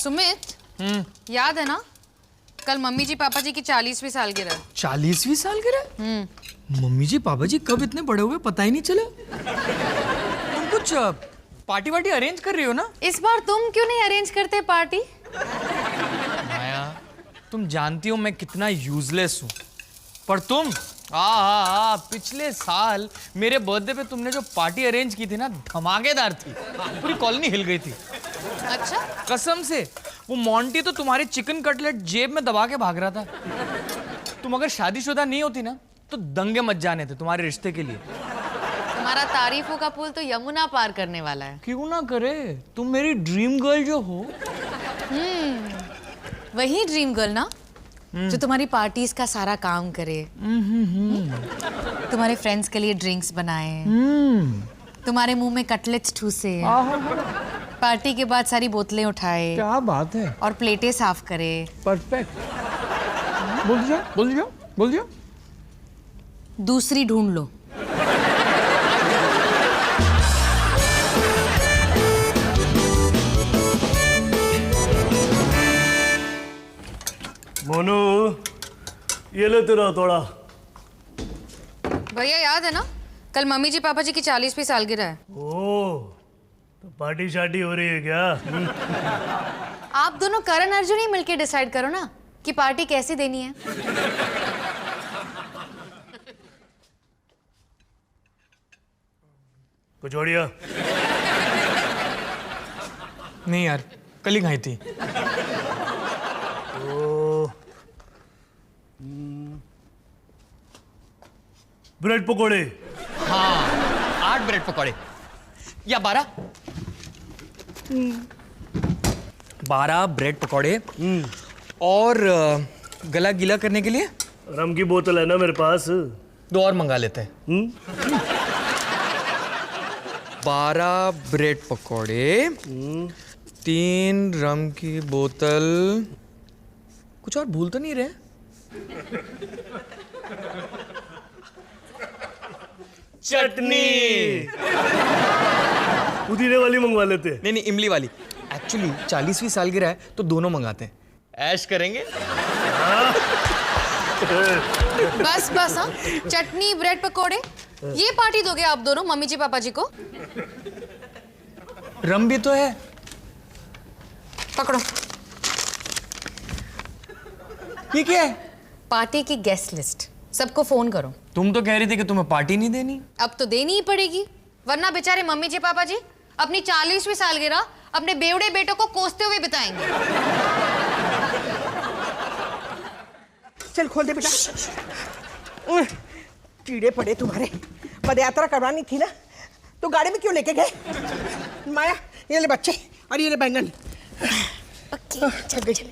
सुमित, याद है ना कल मम्मी जी पापा जी की 40वीं सालगिरह। 40वीं सालगिरह? मम्मी जी पापा जी कब इतने बड़े हुए पता ही नहीं चला। तुम कुछ पार्टी वार्टी अरेंज कर रही हो ना? इस बार तुम क्यों नहीं अरेंज करते पार्टी? माया, तुम जानती हो मैं कितना यूजलेस हूँ, पर तुम हाँ, पिछले साल मेरे बर्थडे पे तुमने जो पार्टी अरेंज की थी ना, धमाकेदार थी। पूरी कॉलोनी हिल गई थी। अच्छा? कसम से। वो मोंटी तो तुम्हारी चिकन कटलेट जेब में दबा के भाग रहा था। तुम अगर शादीशुदा नहीं होती ना तो दंगे मच जाने थे तुम्हारे रिश्ते के लिए। तुम्हारा तारीफों का पुल तो यमुना पार करने वाला है। क्यों ना करे, तुम मेरी ड्रीम गर्ल जो हो। वही ड्रीम गर्ल ना जो तुम्हारी पार्टीज का सारा काम करे, तुम्हारे फ्रेंड्स के लिए ड्रिंक्स बनाए, तुम्हारे मुंह में कटलेट्स ठूसे, पार्टी के बाद सारी बोतलें उठाए। क्या बात है। और प्लेटें साफ करे। परफेक्ट। बोल जाओ, बोल जाओ, बोल जाओ। दूसरी ढूंढ लो। मोनू, ये ले तेरा थोड़ा। भैया याद है ना कल मम्मी जी पापा जी की 40वीं सालगिरह है। ओह, तो पार्टी शार्टी हो रही है क्या? आप दोनों करण अर्जुन ही मिलके डिसाइड करो ना कि पार्टी कैसी देनी है। कुछ बढ़िया? नहीं यार, कल ही खाई थी। ब्रेड पकोड़े। हाँ, 8 ब्रेड पकौड़े या 12? 12 ब्रेड पकौड़े। और गला गीला करने के लिए रम की बोतल है ना मेरे पास। 2 और मंगा लेते हैं। 12 ब्रेड पकौड़े, 3 रम की बोतल। कुछ और भूल तो नहीं रहे? चटनी। पुदीने वाली मंगवा लेते हैं। नहीं, इमली वाली। एक्चुअली 40वीं सालगिरह है तो दोनों मंगाते हैं, ऐश करेंगे। बस बस, हाँ, चटनी ब्रेड पकोड़े, ये पार्टी दोगे आप दोनों मम्मी जी पापा जी को? रम भी तो है। पकड़ो। ये क्या है? पार्टी की गेस्ट लिस्ट, सबको फोन करो। तुम तो कह रही थी कि तुम्हें पार्टी नहीं देनी। अब तो देनी ही पड़ेगी, वरना बेचारे मम्मी जी पापा जी अपनी 40वीं सालगिरह अपने बेवड़े बेटों को कोसते हुए बिताएंगे। चल खोल दे बेटा। कीड़े पड़े तुम्हारे। पदयात्रा करवानी थी ना तो गाड़ी में क्यों लेके गए? माया, ये ले बच्चे और ये ले बैंगन। चल चल।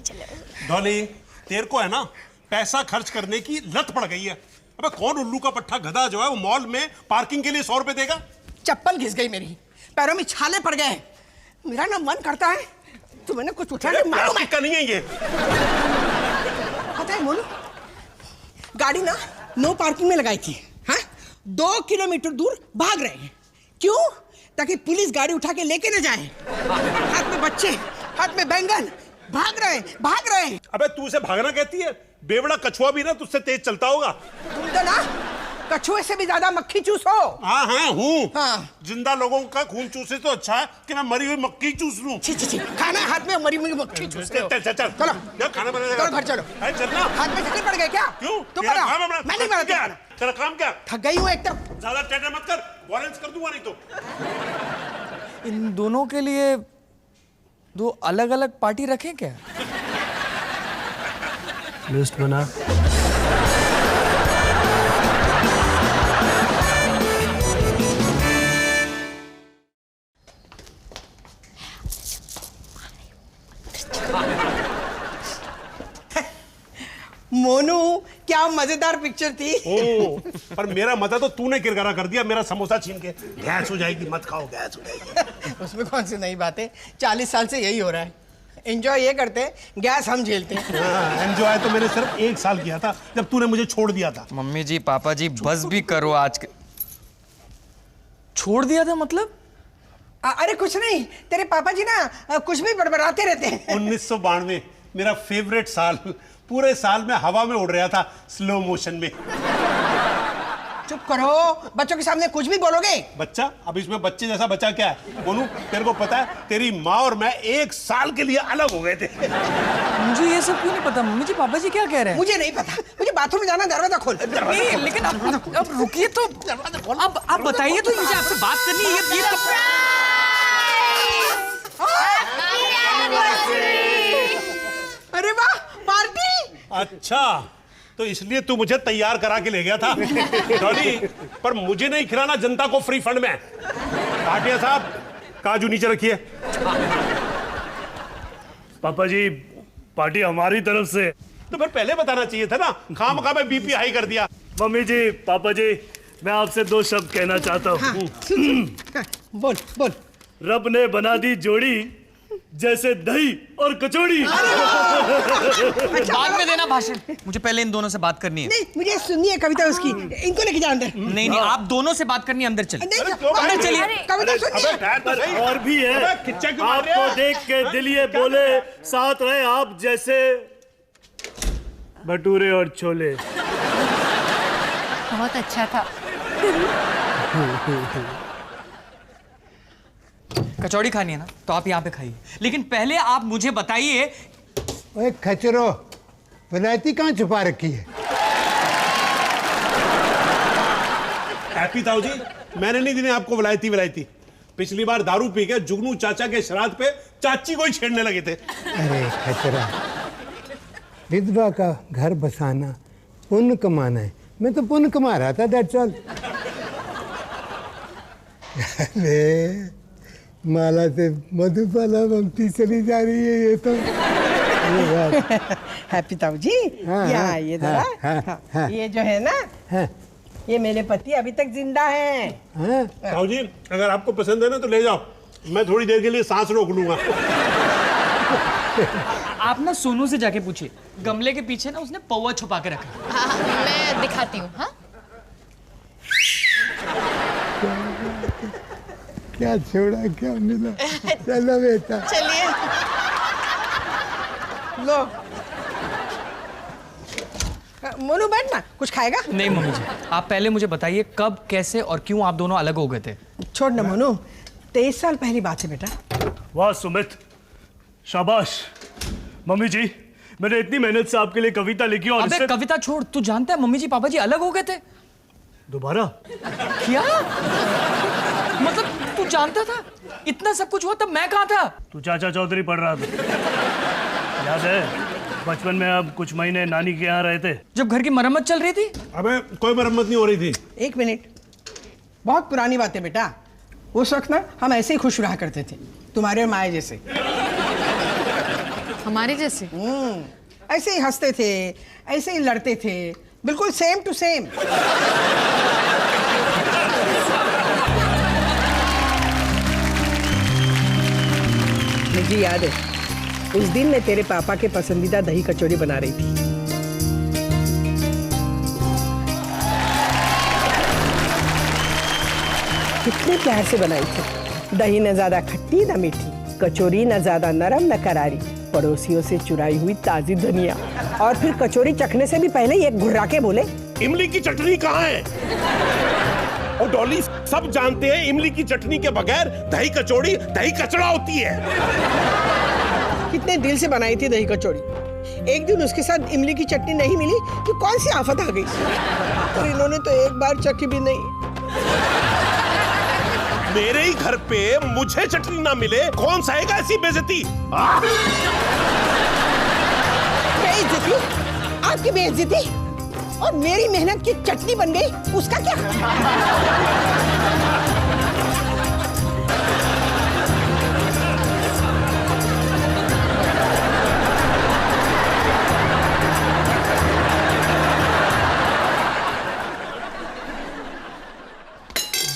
डॉली, तेरे को है ना पैसा खर्च करने की लत पड़ गई है। अबे कौन उल्लू का पट्टा गधा जो है वो मॉल में पार्किंग के लिए 100 रुपए देगा? चप्पल घिस गई मेरी, पैरों में छाले पड़ गए। मेरा ना मन करता है तो मैंने कुछ उठा के मारो। का नहीं है ये। पता है मोनू, गाड़ी ना नो पार्किंग में लगाई थी। हाँ, 2 किलोमीटर दूर भाग रहे हैं। क्यों? ताकि पुलिस गाड़ी उठा के लेके न जाए। हाथ में बच्चे, हाथ में बैंगन, भाग रहे हैं। अबे तू उसे भागना कहती है? बेवड़ा कछुआ भी ना तुझसे तेज चलता होगा। तुम तो ना कछुए से भी ज्यादा मक्खी चूस हो। हाँ हूँ। हाँ। जिंदा लोगों का खून चूसे तो अच्छा है कि मैं मरी हुई मक्खी चूस लूं। छी, खाना हाथ में मरी हुई मक्खी चूसते हो। चल चलो खाना बना। चलो घर चलो। चलना। हाथ में चक्कर पड़ गए क्या? क्यों? तुम बना। मैं नहीं बना। क्या तेरा काम क्या? थक गई हूँ एकदम। ज्यादा टेढ़े मत कर, वायलेंस कर दूंगा नहीं तो। इन दोनों के लिए 2 अलग-अलग पार्टी रखें क्या? लिस्ट बना। मोनू, क्या मजेदार पिक्चर थी। ओ, पर मेरा मजा तो तूने किरकिरा कर दिया, मेरा समोसा छीन के। गैस हो जाएगी, मत खाओ, गैस हो जाएगी। उसमें कौन सी नई बात है? 40 साल से यही हो रहा है। एंजॉय ये करते हैं, गैस हम झेलते हैं। एंजॉय तो मैंने सिर्फ 1 साल किया था जब तूने मुझे छोड़ दिया था। मम्मी जी पापा जी बस भी करो आज के। छोड़ दिया था मतलब? अरे कुछ नहीं, तेरे पापा जी ना कुछ भी बड़बड़ाते रहते हैं। 1992 मेरा फेवरेट साल, पूरे साल में हवा में उड़ रहा था स्लो मोशन में। चुप करो, बच्चों के सामने कुछ भी बोलोगे? बच्चा? अब इसमें बच्चे जैसा बच्चा क्या है? बोलूं, तेरे को पता है तेरी माँ और मैं 1 साल के लिए अलग हो गए थे। मुझे ये सब क्यों नहीं पता? मम्मी जी पापा जी क्या कह रहे हैं? मुझे नहीं पता, मुझे बाथरूम में जाना, दरवाजा खोल। नहीं, लेकिन अब रुकिए तो, अब आप बताइए तो, मुझे आपसे बात करनी है। ये अरे वाह, पार्टी! अच्छा, तो इसलिए तू मुझे तैयार करा के ले गया था डॉली, पर मुझे नहीं खिलाना जनता को फ्री फंड में। भाटिया साहब, काजू नीचे रखिए। पापा जी, पार्टी हमारी तरफ से। तो फिर पहले बताना चाहिए था ना, खामखा में बीपी हाई कर दिया। मम्मी जी, पापा जी, मैं आपसे 2 शब्द कहना चाहता हूँ। हाँ, बोल बोल। रब ने बना दी जोड़ी जैसे दही और कचौड़ी। बाद में देना भाषण, मुझे पहले इन दोनों से बात करनी है। नहीं, मुझे सुननी है कविता उसकी, इनको लेके जा अंदर। नहीं, आप दोनों से बात करनी है, अंदर चलिए। अंदर चलिए। कविता सुननी है। और भी है, आपको देख के दिल ये बोले, साथ रहे आप जैसे भटूरे और छोले। बहुत अच्छा था। कचौड़ी खानी है ना, तो आप यहाँ पे खाइए, लेकिन पहले आप मुझे बताइए। ओए खचरो, विलायती कहाँ छुपा रखी है? हैप्पी ताऊ जी, मैंने नहीं दी आपको विलायती। पिछली बार दारू पी के जुगनू चाचा के श्राद्ध पे चाची को ही छेड़ने लगे थे। अरे खचरा, विधवा का घर बसाना पुण्य कमाना है। मैं तो पुण्य कमा रहा था, दैट्स ऑल। अरे माला से मधुबाला बनती चली जा रही है ये तो। हैप्पी ताऊ जी, हाँ, यहाँ ये जरा। हाँ। ये जो है ना, हाँ, ये मेरे पति अभी तक जिंदा हैं। हाँ। ताऊ जी, अगर आपको पसंद है ना तो ले जाओ, मैं थोड़ी देर के लिए सांस रोक लूंगा। आप ना सोनू से जाके पूछिए, गमले के पीछे ना उसने पौवा छुपा के रखा है। हाँ, मैं दिखाती हूँ। हाँ, क्या छोड़ा क्या मिला? चलो बेटा, चलिए। लो मोनू, बैठ ना, कुछ खाएगा? नहीं मम्मी जी, आप पहले मुझे बताइए कब, कैसे और क्यों आप दोनों अलग हो गए थे? छोड़ ना मोनू, 23 साल पहली बात है बेटा। वाह सुमित, शाबाश। मम्मी जी, मैंने इतनी मेहनत से आपके लिए कविता लिखी और अबे कविता छोड़, तू जानता है मम्मी जी पापा जी अलग हो गए थे। दोबारा? क्या मतलब, तू जानता था? इतना सब कुछ हुआ तब मैं कहाँ था? तू चाचा चौधरी पढ़ रहा था, याद है? बचपन में अब कुछ महीने नानी के यहाँ रहे थे, जब घर की मरम्मत चल रही थी। अबे कोई मरम्मत नहीं हो रही थी। 1 मिनट, बहुत पुरानी बात है बेटा। उस वक्त ना हम ऐसे ही खुश रहा करते थे, तुम्हारे और माया जैसे। हमारे जैसे? ऐसे ही हंसते थे, ऐसे ही लड़ते थे, बिल्कुल सेम टू सेम। मुझे याद है, उस दिन मैं तेरे पापा के पसंदीदा दही कचौड़ी बना रही थी। कितने प्यार से बनाई थी। दही न ज्यादा खट्टी न मीठी, कचौरी न ज्यादा नरम न करारी, पड़ोसियों से चुराई हुई ताजी धनिया। और फिर कचौरी चखने से भी पहले ये घुर्रा के बोले, इमली की चटनी कहाँ है? और डॉली, सब जानते हैं इमली की चटनी के बगैर दही कचौड़ी दही कचड़ा होती है। कितने दिल से बनाई थी दही कचौड़ी। एक दिन उसके साथ इमली की चटनी नहीं मिली तो कौन सी आफत आ गई। और इन्होंने तो एक बार चखी भी नहीं। मेरे ही घर पे मुझे चटनी ना मिले, कौन सहेगा ऐसी बेइज्जती? बेइज्जती? आपकी बेइज्जती? और मेरी मेहनत की चटनी बन गई, उसका क्या?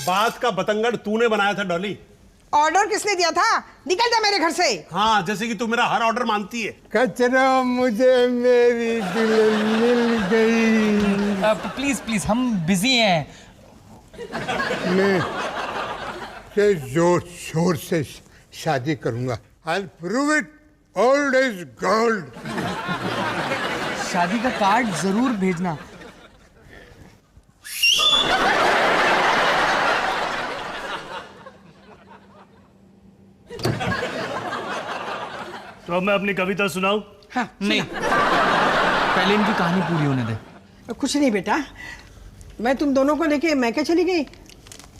बात का बतंगड़ तूने बनाया था डॉली। ऑर्डर किसने दिया था? निकल जा मेरे घर से। हाँ, जैसे कि तू मेरा हर ऑर्डर मानती है। कचरा, मुझे मेरी दुल्हन मिल गई। प्लीज प्लीज, हम बिजी हैं। मैं से जोर शोर से शादी करूंगा। I'll prove it, old is gold। शादी का कार्ड जरूर भेजना। तो अब मैं अपनी कविता सुनाऊं? हाँ नहीं, पहले इनकी कहानी पूरी होने दे। कुछ नहीं बेटा, मैं तुम दोनों को लेके मैके चली गई,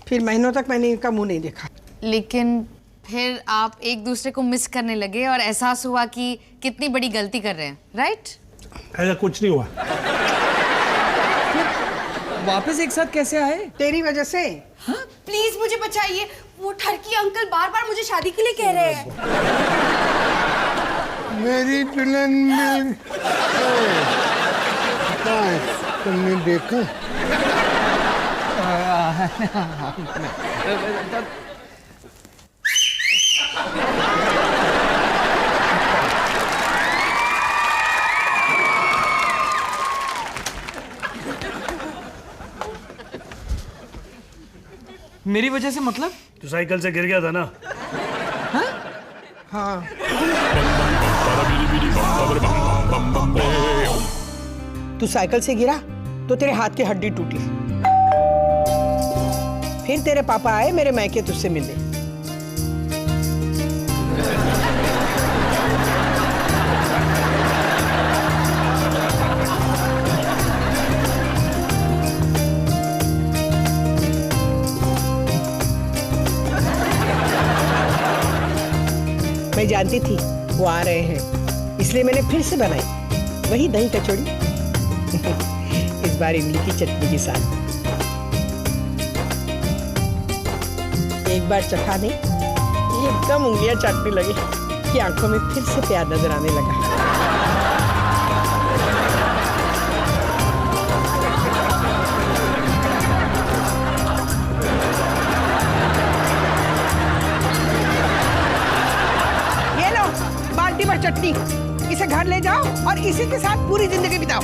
फिर महीनों तक मैंने इनका मुंह नहीं देखा। लेकिन फिर आप एक दूसरे को मिस करने लगे और एहसास हुआ कि कितनी बड़ी गलती कर रहे हैं, राइट? ऐसा कुछ नहीं हुआ। वापस एक साथ कैसे आए? तेरी वजह से। प्लीज मुझे बचाइए, वो ठरकी अंकल बार बार मुझे शादी के लिए कह रहे हैं। मेरी दुल्हन में तुमने देखा? मेरी वजह से मतलब? तो साइकिल से गिर गया था ना। हाँ, तू साइकिल से गिरा तो तेरे हाथ की हड्डी टूटी, फिर तेरे पापा आए मेरे मैके तुझसे मिलने। मैं जानती थी वो आ रहे हैं, इसलिए मैंने फिर से बनाई वही दही कचौड़ी, इस बार इमली की चटनी के साथ। एक बार चखा दे, एकदम उंगलियां चाटने लगे कि आंखों में फिर से प्यार नजर आने लगा। ये लो बाल्टी भर चटनी, इसे घर ले जाओ और इसी के साथ पूरी जिंदगी बिताओ।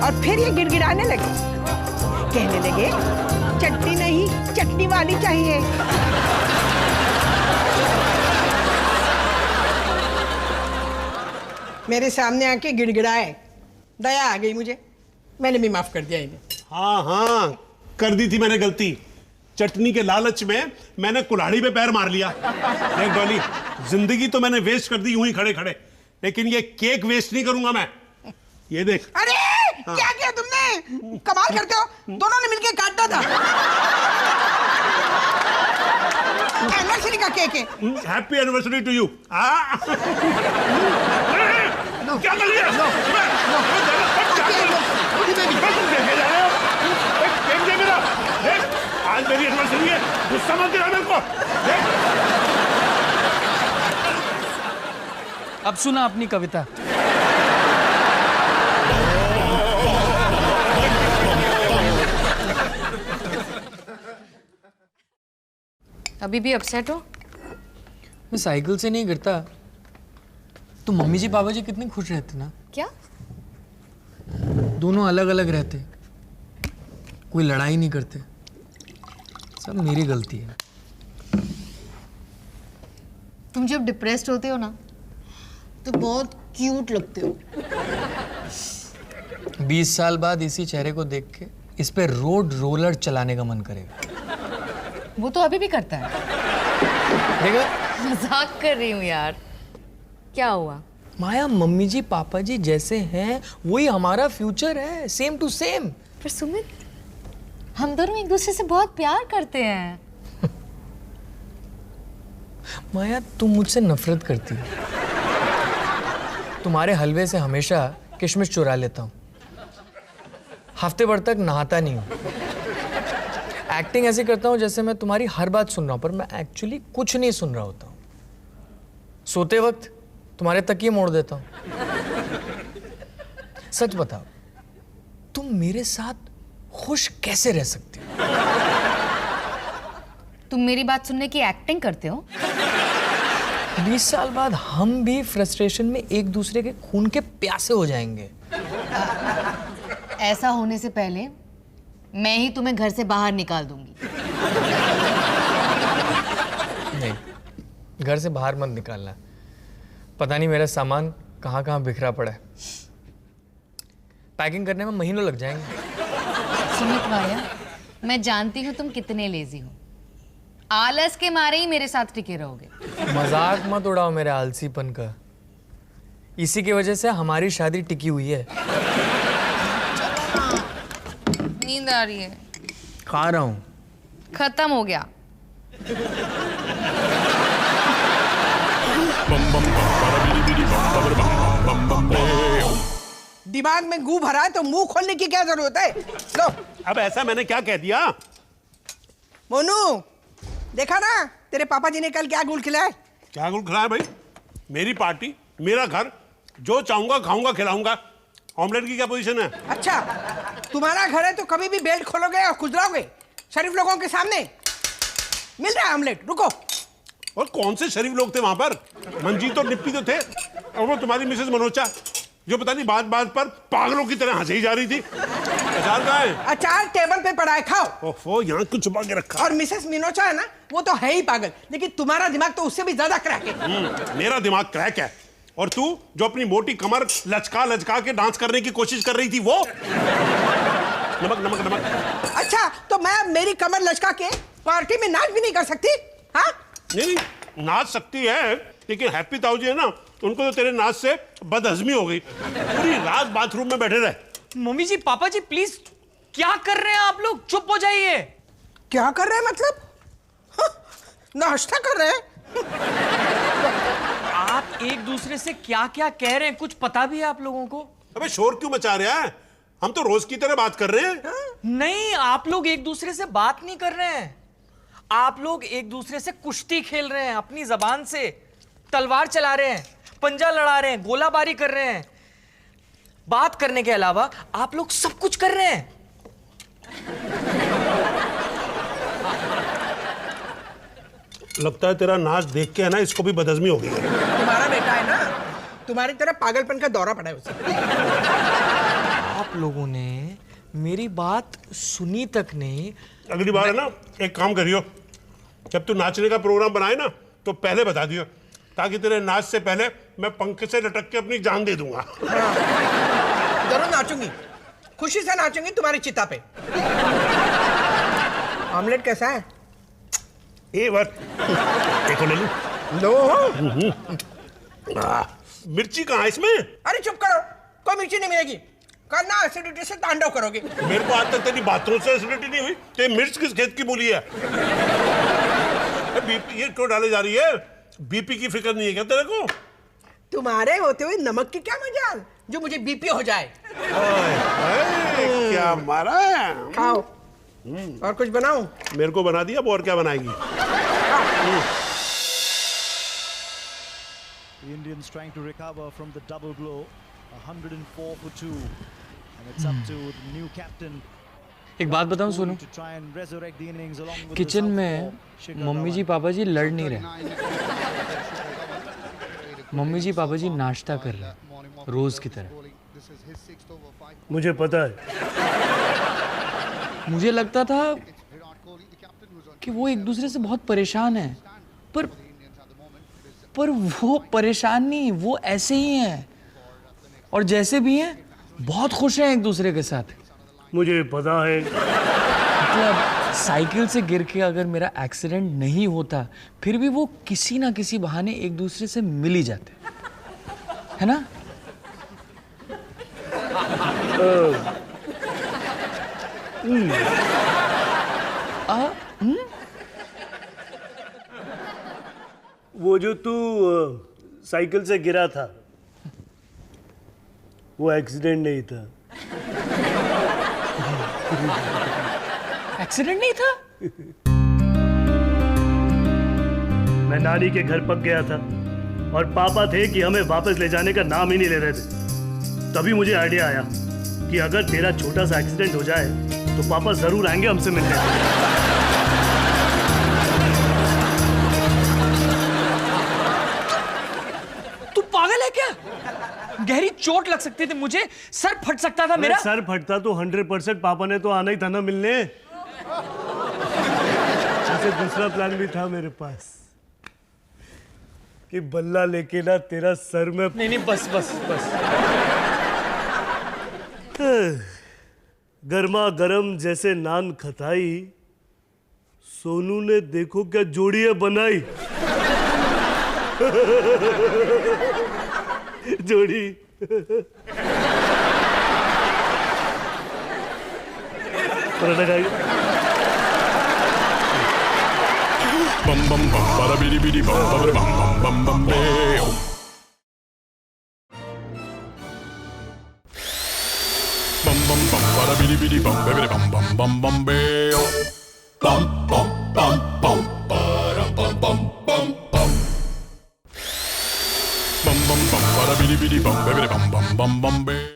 और फिर ये गिड़गिड़ाने लगे, कहने लगे चटनी नहीं चटनी वाली चाहिए। मेरे सामने आके गिड़गिड़ाए, दया आ गई मुझे, मैंने भी माफ कर दिया इन्हें। हाँ हाँ, कर दी थी मैंने गलती। चटनी के लालच में मैंने कुल्हाड़ी पे पैर मार लिया। देख डॉली, जिंदगी तो मैंने वेस्ट कर दी यूं ही खड़े खड़े, लेकिन ये केक वेस्ट नहीं करूंगा मैं। ये देख। अरे क्या किया तुमने? कमाल करते हो, दोनों ने मिलके काटा था। एनिवर्सरी का केक है। Happy anniversary to you. क्या कर लिया? आज मेरी एनिवर्सरी है, गुस्सा मत दिला मेरे को। अब सुना अपनी कविता। अभी भी अपसेट हो? मैं साइकिल से नहीं गिरता तो मम्मी जी पापा जी कितने खुश रहते ना। क्या? दोनों अलग अलग रहते, कोई लड़ाई नहीं करते, सब मेरी गलती है। तुम जब डिप्रेस्ड होते हो ना तो बहुत क्यूट लगते हो। 20 साल बाद इसी चेहरे को देख के इस पे रोड रोलर चलाने का मन करेगा। वो तो अभी भी करता है। देखा? मजाक कर रही हूँ यार। क्या हुआ? माया, मम्मी जी पापा जी जैसे हैं वही हमारा फ्यूचर है, सेम टू सेम। पर सुमित, हम दोनों एक दूसरे से बहुत प्यार करते हैं। माया, तुम मुझसे नफरत करती हो। तुम्हारे हलवे से हमेशा किशमिश चुरा लेता हूँ, हफ्ते भर तक नहाता नहीं हूँ, एक्टिंग ऐसे करता हूँ जैसे मैं तुम्हारी हर बात सुन रहा हूँ, पर मैं एक्चुअली कुछ नहीं सुन रहा होता हूँ। सोते वक्त तुम्हारे तकिए मोड़ देता हूँ। सच बताओ, तुम मेरे साथ खुश कैसे रह सकती हो? तुम मेरी बात सुनने की एक्टिंग करते हो? 20 साल बाद हम भी फ्रस्ट्रेशन में एक दूसरे के खून के प्यासे हो जाएंगे। ऐसा होने से पहले मैं ही तुम्हें घर से बाहर निकाल दूंगी। नहीं, घर से बाहर मत निकालना। पता नहीं मेरा सामान कहाँ कहाँ बिखरा पड़ा है। पैकिंग करने में महीनों लग जाएंगे। सुमित माया, मैं जानती हूँ तुम कितने लेजी हो। आलस के मारे ही मेरे साथ टिके रहोगे। मजाक मत उड़ाओ मेरे आलसीपन का। इसी की वजह से हमारी शादी टिकी हुई है। नींद आ रही है। खा रहा हूँ। खत्म हो गया। दिमाग में गू भरा है तो मुंह खोलने की क्या जरूरत है? लो। अब ऐसा मैंने क्या कह दिया? मोनू, देखा ना तेरे पापा जी ने कल क्या गुल खिलाया? क्या गुल खिलाया भाई? मेरी पार्टी, मेरा घर, जो चाहूंगा खाऊंगा खिलाऊंगा। ऑमलेट की क्या पोजीशन है? अच्छा, तुम्हारा घर है तो कभी भी बेल्ट खोलोगे और खुजलाओगे शरीफ लोगों के सामने? मिल रहा है ऑमलेट, रुको। और कौन से शरीफ लोग थे वहां पर? मंजीत और निप्पी तो थे, और वो तुम्हारी मिसेस मनोचा जो पता नहीं बात बात पर पागलों की तरह हंसी जा रही थी। अचार कहाँ है? अचार टेबल पे पड़ा है, खाओ। ओफो, यहाँ कुछ छुपा के रखा। और मिसेस मिनोचा है ना, वो तो है ही पागल, लेकिन तुम्हारा दिमाग तो उससे भी ज्यादा क्रैक है। मेरा दिमाग क्रैक है, और तू जो अपनी मोटी कमर लचका लचका के डांस करने की कोशिश कर रही थी वो। नमक नमक नमक। अच्छा, तो मैं मेरी कमर लचका के पार्टी में नाच भी नहीं कर सकती? हाँ? नहीं, नाच सकती है, लेकिन हैप्पी ताऊ जी है ना, उनको तो तेरे नाच से बदहजमी हो गई। पूरी रात बाथरूम में बैठे रहे। मम्मी जी, पापा जी, प्लीज क्या कर रहे हैं आप लोग? चुप हो जाइए। क्या कर रहे हैं मतलब? हाँ, नाश्ता कर रहे हैं। आप एक दूसरे से क्या क्या कह रहे हैं, कुछ पता भी है आप लोगों को? अबे शोर क्यों मचा रहा है? हम तो रोज की तरह बात कर रहे हैं। नहीं, आप लोग एक दूसरे से बात नहीं कर रहे हैं। आप लोग एक दूसरे से कुश्ती खेल रहे हैं, अपनी जबान से तलवार चला रहे हैं, पंजा लड़ा रहे हैं, गोलाबारी कर रहे हैं। बात करने के अलावा आप लोग सब कुछ कर रहे हैं। लगता है तेरा नाच देख के है ना, इसको भी बदहजमी हो गई है। तुम्हारा बेटा है ना, तुम्हारी तरह पागलपन का दौरा पड़ा है उसे। आप लोगों ने मेरी बात सुनी तक नहीं। अगली बार है ना, एक काम करियो, जब तू नाचने का प्रोग्राम बनाए ना, तो पहले बता दियो, ताकि तेरे नाच से पहले मैं पंख से लटक के अपनी जान दे दूंगा। जरूर नाचूंगी, खुशी से नाचूंगी तुम्हारी चिता पे। ऑमलेट कैसा है? देखो ले लो। मिर्ची कहाँ है इसमें? अरे चुप करो, कोई मिर्ची नहीं मिलेगी। कल ना एसिडिटी से तांडव करोगे। मेरे को आज तक तेरी बातों से एसिडिटी नहीं हुई। ते मिर्च किस खेत की बोली है? बीपी ये क्यों डाले जा रही है? बीपी की फिक्र नहीं है क्या तेरे को? तुम्हारे होते हुए नमक की क्या मजाल जो मुझे बीपी हो जाए। क्या मारा है? खाओ। और कुछ बनाऊं? मेरे को बना दिया, अब और क्या बनाएगी? The Indians trying to recover from the double blow, 104 for 2, and it's up to the new captain. एक बात बताऊं सुनो, to try and resurrect the innings along with kitchen the में southpaw, Shikhar मम्मी जी Dhawan. पापा जी लड़ नहीं रहे। Mummy जी पापा जी नाश्ता कर रहे हैं रोज की तरह। मुझे पता है। मुझे लगता था कि वो एक दूसरे से बहुत परेशान है, पर वो परेशान नहीं, वो ऐसे ही हैं, और जैसे भी हैं बहुत खुश हैं एक दूसरे के साथ। मुझे पता है। मतलब साइकिल से गिर के अगर मेरा एक्सीडेंट नहीं होता, फिर भी वो किसी ना किसी बहाने एक दूसरे से मिल ही जाते, है ना? वो जो तू साइकिल से गिरा था, वो एक्सीडेंट नहीं था। एक्सीडेंट नहीं था? मैं नानी के घर पक गया था और पापा थे कि हमें वापस ले जाने का नाम ही नहीं ले रहे थे। तभी मुझे आइडिया आया कि अगर तेरा छोटा सा एक्सीडेंट हो जाए तो पापा जरूर आएंगे हमसे मिलने। तू पागल है क्या? गहरी चोट लग सकती थी, मुझे सर फट सकता था मेरा। सर फटता तो 100% पापा ने तो आना ही था ना मिलने। ऐसे दूसरा प्लान भी था मेरे पास कि बल्ला लेके ना तेरा सर में। नहीं बस बस बस। गर्मा गरम जैसे नान खताई, सोनू ने देखो क्या जोड़ियां बनाई। जोड़ी पराठा खाएगा। bum bum bum bada bidi bidi bum bum bum bum bum bum beo. Bum bum bum bada bidi bidi bum bidi bum bum bum bum beo. Bum bum bum bum bada bum bum bum bum. Bum bum bum bada bidi bidi bum bidi bum bum bum bum beo.